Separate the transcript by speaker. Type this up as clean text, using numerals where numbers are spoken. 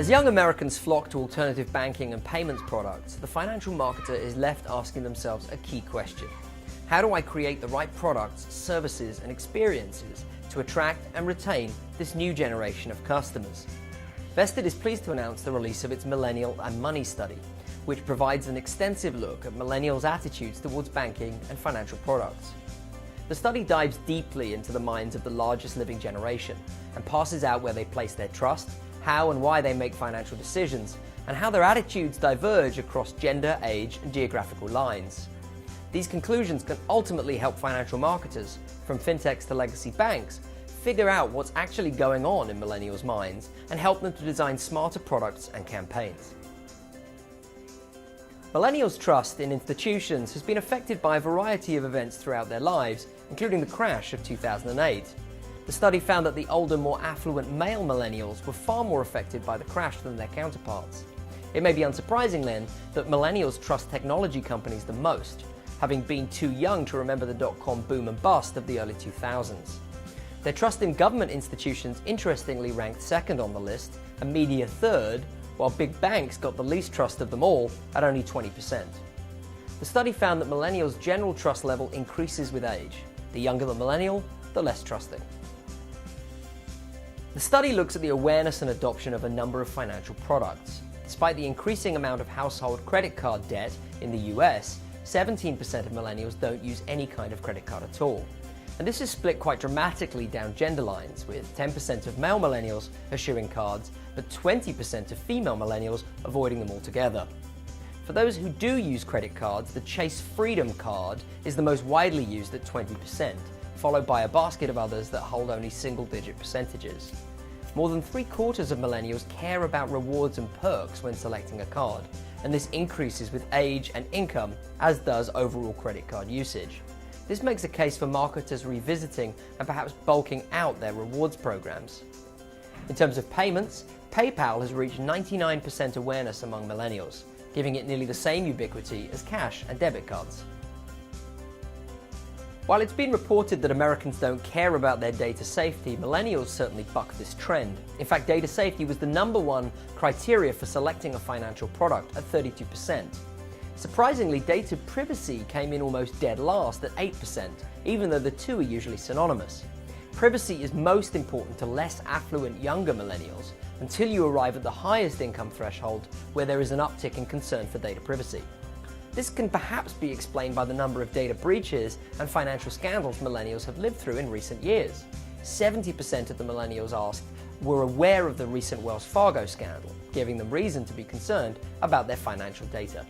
Speaker 1: As young Americans flock to alternative banking and payments products, the financial marketer is left asking themselves a key question. How do I create the right products, services, and experiences to attract and retain this new generation of customers? Vesteds is pleased to announce the release of its Millennial Money Study, which provides an extensive look at millennials' attitudes towards banking and financial products. The study dives deeply into the minds of the largest living generation and passes out where they place their trust, how and why they make financial decisions, and how their attitudes diverge across gender, age, and geographical lines. These conclusions can ultimately help financial marketers, from fintechs to legacy banks, figure out what's actually going on in millennials' minds and help them to design smarter products and campaigns. Millennials' trust in institutions has been affected by a variety of events throughout their lives, including the crash of 2008. The study found that the older, more affluent male millennials were far more affected by the crash than their counterparts. It may be unsurprising then that millennials trust technology companies the most, having been too young to remember the dot-com boom and bust of the early 2000s. Their trust in government institutions interestingly ranked second on the list, and media third, while big banks got the least trust of them all at only 20%. The study found that millennials' general trust level increases with age. The younger the millennial, the less trusting. The study looks at the awareness and adoption of a number of financial products. Despite the increasing amount of household credit card debt in the US, 17% of millennials don't use any kind of credit card at all. And this is split quite dramatically down gender lines, with 10% of male millennials eschewing cards, but 20% of female millennials avoiding them altogether. For those who do use credit cards, the Chase Freedom card is the most widely used at 20%, followed by a basket of others that hold only single-digit percentages. More than 3/4 of millennials care about rewards and perks when selecting a card, and this increases with age and income, as does overall credit card usage. This makes a case for marketers revisiting and perhaps bulking out their rewards programs. In terms of payments, PayPal has reached 99% awareness among millennials, giving it nearly the same ubiquity as cash and debit cards. While it's been reported that Americans don't care about their data safety, millennials certainly buck this trend. In fact, data safety was the #1 criteria for selecting a financial product at 32%. Surprisingly, data privacy came in almost dead last at 8%, even though the two are usually synonymous. Privacy is most important to less affluent younger millennials until you arrive at the highest income threshold, where there is an uptick in concern for data privacy. This can perhaps be explained by the number of data breaches and financial scandals millennials have lived through in recent years. 70% of the millennials asked were aware of the recent Wells Fargo scandal, giving them reason to be concerned about their financial data.